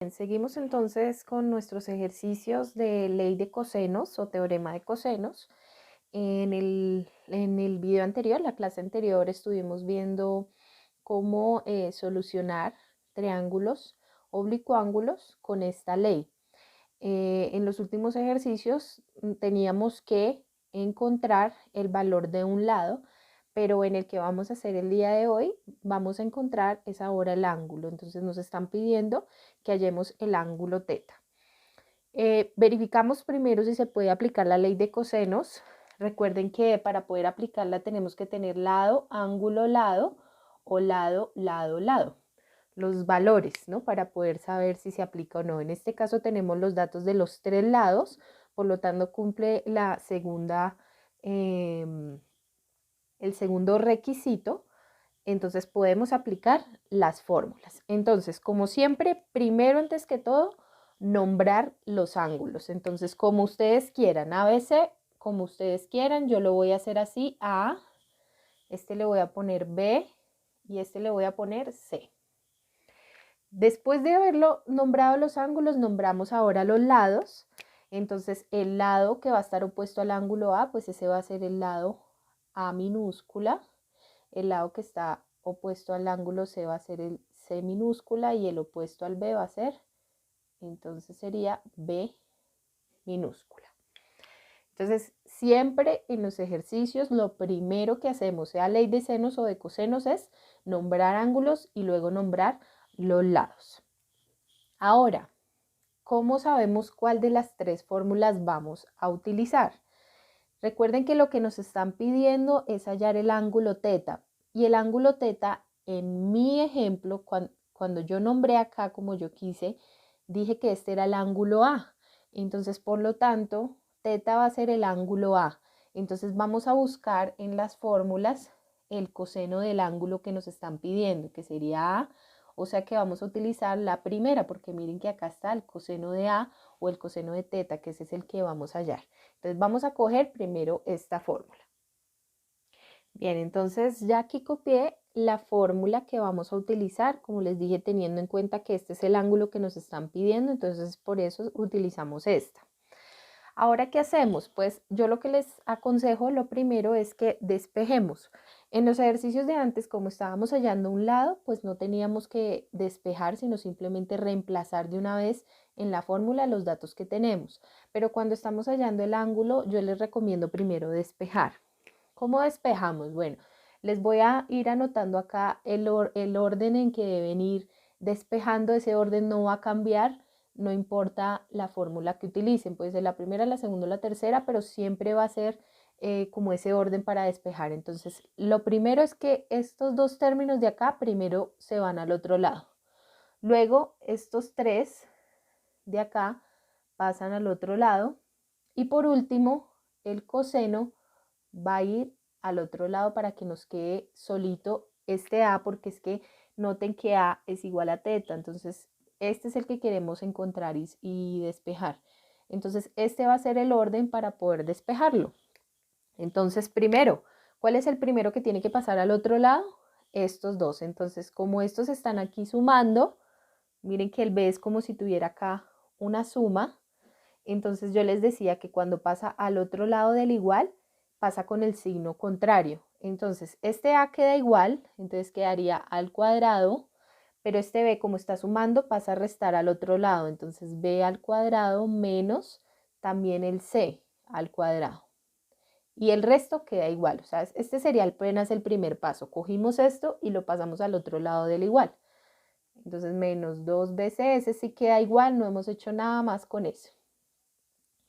Bien, seguimos entonces con nuestros ejercicios de ley de cosenos o teorema de cosenos. En el video anterior, la clase anterior, estuvimos viendo cómo solucionar triángulos oblicuángulos con esta ley. En los últimos ejercicios teníamos que encontrar el valor de un lado, pero en el que vamos a hacer el día de hoy vamos a encontrar es ahora el ángulo. Entonces nos están pidiendo que hallemos el ángulo teta. Verificamos primero si se puede aplicar la ley de cosenos. Recuerden que para poder aplicarla tenemos que tener lado, ángulo, lado o lado, lado, lado. Los valores, ¿no? Para poder saber si se aplica o no. En este caso tenemos los datos de los tres lados, por lo tanto cumple la segunda, el segundo requisito. Entonces podemos aplicar las fórmulas. Entonces, como siempre, primero antes que todo, nombrar los ángulos. Entonces, como ustedes quieran, ABC, como ustedes quieran, yo lo voy a hacer así, A, este le voy a poner B y este le voy a poner C. Después de haberlo nombrado los ángulos, nombramos ahora los lados. Entonces, el lado que va a estar opuesto al ángulo A, pues ese va a ser el lado A minúscula. El lado que está opuesto al ángulo C va a ser el C minúscula y el opuesto al B va a ser, entonces sería B minúscula. Entonces, siempre en los ejercicios lo primero que hacemos, sea ley de senos o de cosenos, es nombrar ángulos y luego nombrar los lados. Ahora, ¿cómo sabemos cuál de las tres fórmulas vamos a utilizar? Recuerden que lo que nos están pidiendo es hallar el ángulo teta. Y el ángulo teta, en mi ejemplo, cuando yo nombré acá como yo quise, dije que este era el ángulo A. Entonces, por lo tanto, teta va a ser el ángulo A. Entonces, vamos a buscar en las fórmulas el coseno del ángulo que nos están pidiendo, que sería A. O sea que vamos a utilizar la primera, porque miren que acá está el coseno de A o el coseno de teta, que ese es el que vamos a hallar. Entonces vamos a coger primero esta fórmula. Bien, entonces ya aquí copié la fórmula que vamos a utilizar, como les dije, teniendo en cuenta que este es el ángulo que nos están pidiendo, entonces por eso utilizamos esta. Ahora, ¿qué hacemos? Pues yo lo que les aconsejo, lo primero es que despejemos. En los ejercicios de antes, como estábamos hallando un lado, pues no teníamos que despejar, sino simplemente reemplazar de una vez en la fórmula los datos que tenemos. Pero cuando estamos hallando el ángulo, yo les recomiendo primero despejar. ¿Cómo despejamos? Bueno, les voy a ir anotando acá el orden en que deben ir despejando. Ese orden no va a cambiar, no importa la fórmula que utilicen, puede ser la primera, la segunda o la tercera, pero siempre va a ser como ese orden para despejar. Entonces, lo primero es que estos dos términos de acá primero se van al otro lado. Luego, estos tres de acá pasan al otro lado. Y por último, el coseno va a ir al otro lado para que nos quede solito este A, porque es que noten que A es igual a teta, entonces este es el que queremos encontrar y despejar. Entonces este va a ser el orden para poder despejarlo. Entonces primero, ¿cuál es el primero que tiene que pasar al otro lado? Estos dos. Entonces como estos están aquí sumando, miren que el B es como si tuviera acá una suma. Entonces yo les decía que cuando pasa al otro lado del igual, pasa con el signo contrario. Entonces este A queda igual, entonces quedaría al cuadrado, pero este B como está sumando pasa a restar al otro lado. Entonces B al cuadrado menos también el C al cuadrado. Y el resto queda igual. O sea, este sería apenas el primer paso. Cogimos esto y lo pasamos al otro lado del igual. Entonces menos 2BC, ese sí queda igual, no hemos hecho nada más con eso.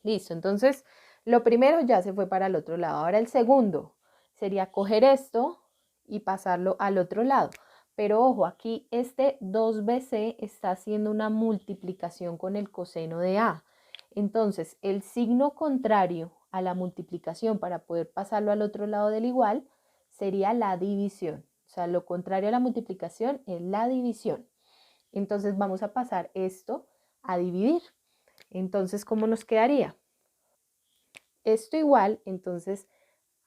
Listo, entonces lo primero ya se fue para el otro lado. Ahora el segundo sería coger esto y pasarlo al otro lado. Pero ojo, aquí este 2BC está haciendo una multiplicación con el coseno de A. Entonces, el signo contrario a la multiplicación para poder pasarlo al otro lado del igual sería la división. O sea, lo contrario a la multiplicación es la división. Entonces, vamos a pasar esto a dividir. Entonces, ¿cómo nos quedaría? Esto igual, entonces,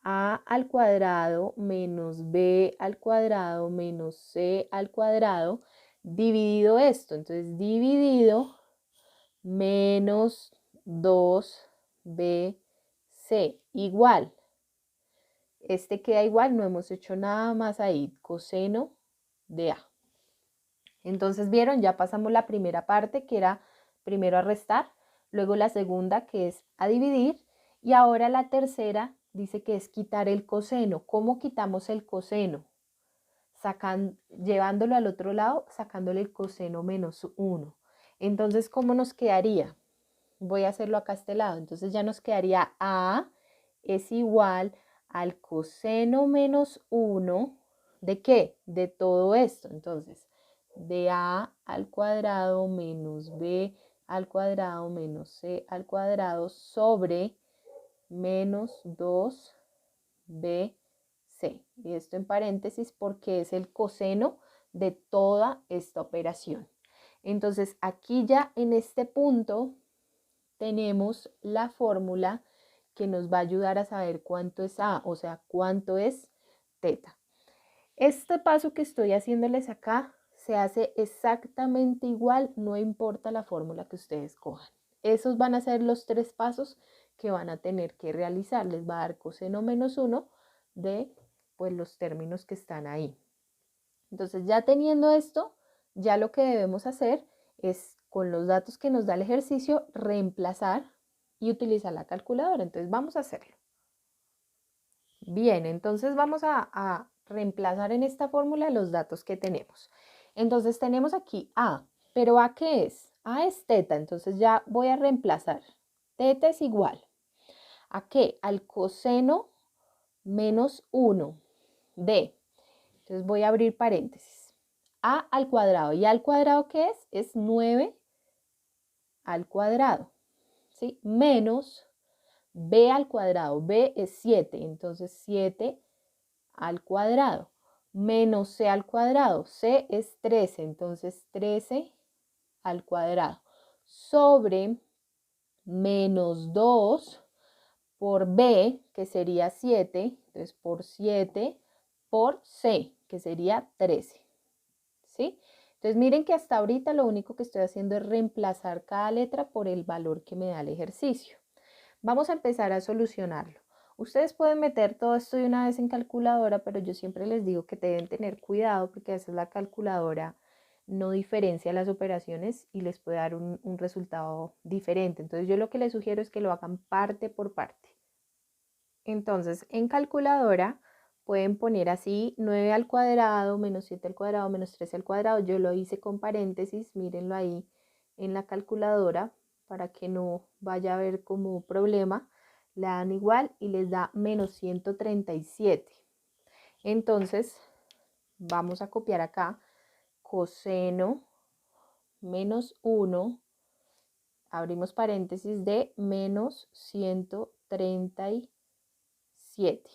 a al cuadrado menos b al cuadrado menos c al cuadrado dividido esto. Entonces, dividido menos 2bc igual. Este queda igual, no hemos hecho nada más ahí, coseno de A. Entonces, ¿vieron? Ya pasamos la primera parte, que era primero a restar, luego la segunda, que es a dividir, y ahora la tercera dice que es quitar el coseno. ¿Cómo quitamos el coseno? Llevándolo al otro lado, sacándole el coseno menos 1. Entonces, ¿cómo nos quedaría? Voy a hacerlo acá a este lado. Entonces ya nos quedaría A es igual al coseno menos 1 ¿de qué? De todo esto. Entonces, de A al cuadrado menos B al cuadrado menos C al cuadrado sobre menos 2BC. Y esto en paréntesis porque es el coseno de toda esta operación. Entonces, aquí ya en este punto tenemos la fórmula que nos va a ayudar a saber cuánto es A, o sea, cuánto es teta. Este paso que estoy haciéndoles acá se hace exactamente igual, no importa la fórmula que ustedes cojan. Esos van a ser los 3 pasos que van a tener que realizar. Les va a dar coseno menos 1 de pues, los términos que están ahí. Entonces, ya teniendo esto, ya lo que debemos hacer es, con los datos que nos da el ejercicio, reemplazar y utilizar la calculadora. Entonces, vamos a hacerlo. Bien, entonces vamos a reemplazar en esta fórmula los datos que tenemos. Entonces, tenemos aquí A, pero ¿A qué es? A es teta, entonces ya voy a reemplazar. Teta es igual. ¿A qué? Al coseno menos 1 de. Entonces, voy a abrir paréntesis. A al cuadrado. ¿Y A al cuadrado qué es? Es 9 al cuadrado, ¿sí? Menos B al cuadrado. B es 7, entonces 7 al cuadrado. Menos C al cuadrado. C es 13, entonces 13 al cuadrado. Sobre menos 2 por B, que sería 7, entonces por 7 por C, que sería 13. ¿Sí? Entonces miren que hasta ahorita lo único que estoy haciendo es reemplazar cada letra por el valor que me da el ejercicio. Vamos a empezar a solucionarlo. Ustedes pueden meter todo esto de una vez en calculadora, pero yo siempre les digo que deben tener cuidado porque a veces la calculadora no diferencia las operaciones y les puede dar un resultado diferente. Entonces yo lo que les sugiero es que lo hagan parte por parte. Entonces en calculadora pueden poner así 9 al cuadrado, menos 7 al cuadrado, menos 13 al cuadrado. Yo lo hice con paréntesis, mírenlo ahí en la calculadora para que no vaya a haber como problema. Le dan igual y les da menos 137. Entonces vamos a copiar acá coseno menos 1, abrimos paréntesis de menos 137.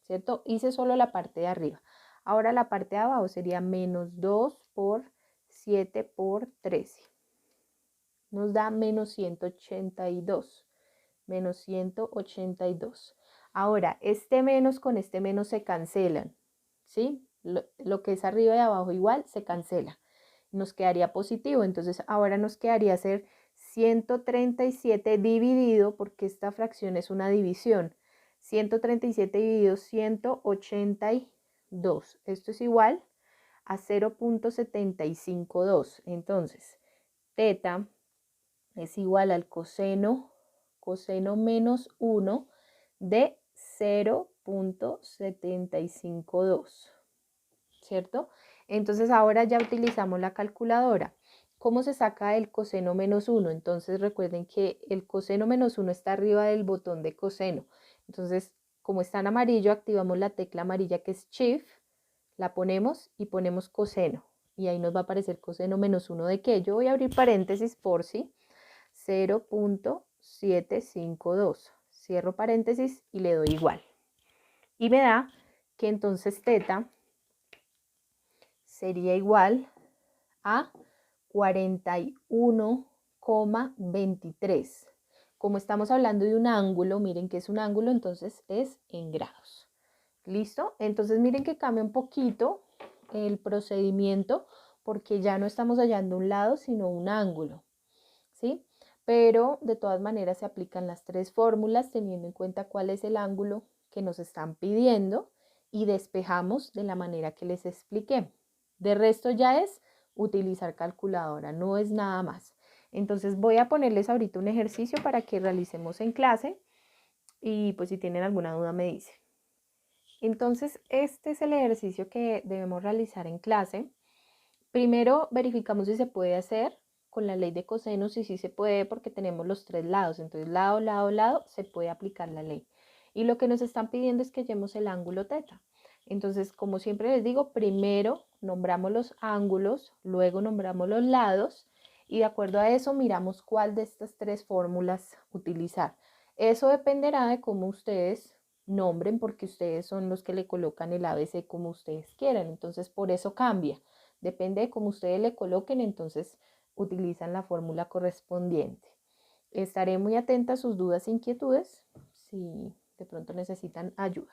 ¿Cierto? Hice solo la parte de arriba. Ahora la parte de abajo sería menos 2 por 7 por 13. Nos da menos 182. Menos 182. Ahora, este menos con este menos se cancelan. ¿Sí? Lo que es arriba y abajo igual se cancela. Nos quedaría positivo. Entonces, ahora nos quedaría hacer 137 dividido, porque esta fracción es una división. 137 dividido 182. Esto es igual a 0.752. Entonces, teta es igual al coseno menos 1 de 0.752. ¿Cierto? Entonces, ahora ya utilizamos la calculadora. ¿Cómo se saca el coseno menos 1? Entonces recuerden que el coseno menos 1 está arriba del botón de coseno. Entonces, como está en amarillo, activamos la tecla amarilla que es Shift, la ponemos y ponemos coseno. Y ahí nos va a aparecer coseno menos 1 de qué. Yo voy a abrir paréntesis por si 0.752. Cierro paréntesis y le doy igual. Y me da que entonces teta sería igual a 41,23. Como estamos hablando de un ángulo, miren que es un ángulo, entonces es en grados. ¿Listo? Entonces miren que cambia un poquito el procedimiento porque ya no estamos hallando un lado, sino un ángulo, ¿sí? Pero de todas maneras se aplican las tres fórmulas teniendo en cuenta cuál es el ángulo que nos están pidiendo y despejamos de la manera que les expliqué. De resto ya es utilizar calculadora, no es nada más. Entonces voy a ponerles ahorita un ejercicio para que realicemos en clase y pues si tienen alguna duda me dicen. Entonces este es el ejercicio que debemos realizar en clase. Primero verificamos si se puede hacer con la ley de cosenos y si se puede porque tenemos los tres lados. Entonces lado, lado, lado, se puede aplicar la ley. Y lo que nos están pidiendo es que hallemos el ángulo teta. Entonces, como siempre les digo, primero nombramos los ángulos, luego nombramos los lados y de acuerdo a eso miramos cuál de estas tres fórmulas utilizar. Eso dependerá de cómo ustedes nombren porque ustedes son los que le colocan el ABC como ustedes quieran. Entonces, por eso cambia. Depende de cómo ustedes le coloquen, entonces utilizan la fórmula correspondiente. Estaré muy atenta a sus dudas e inquietudes si de pronto necesitan ayuda.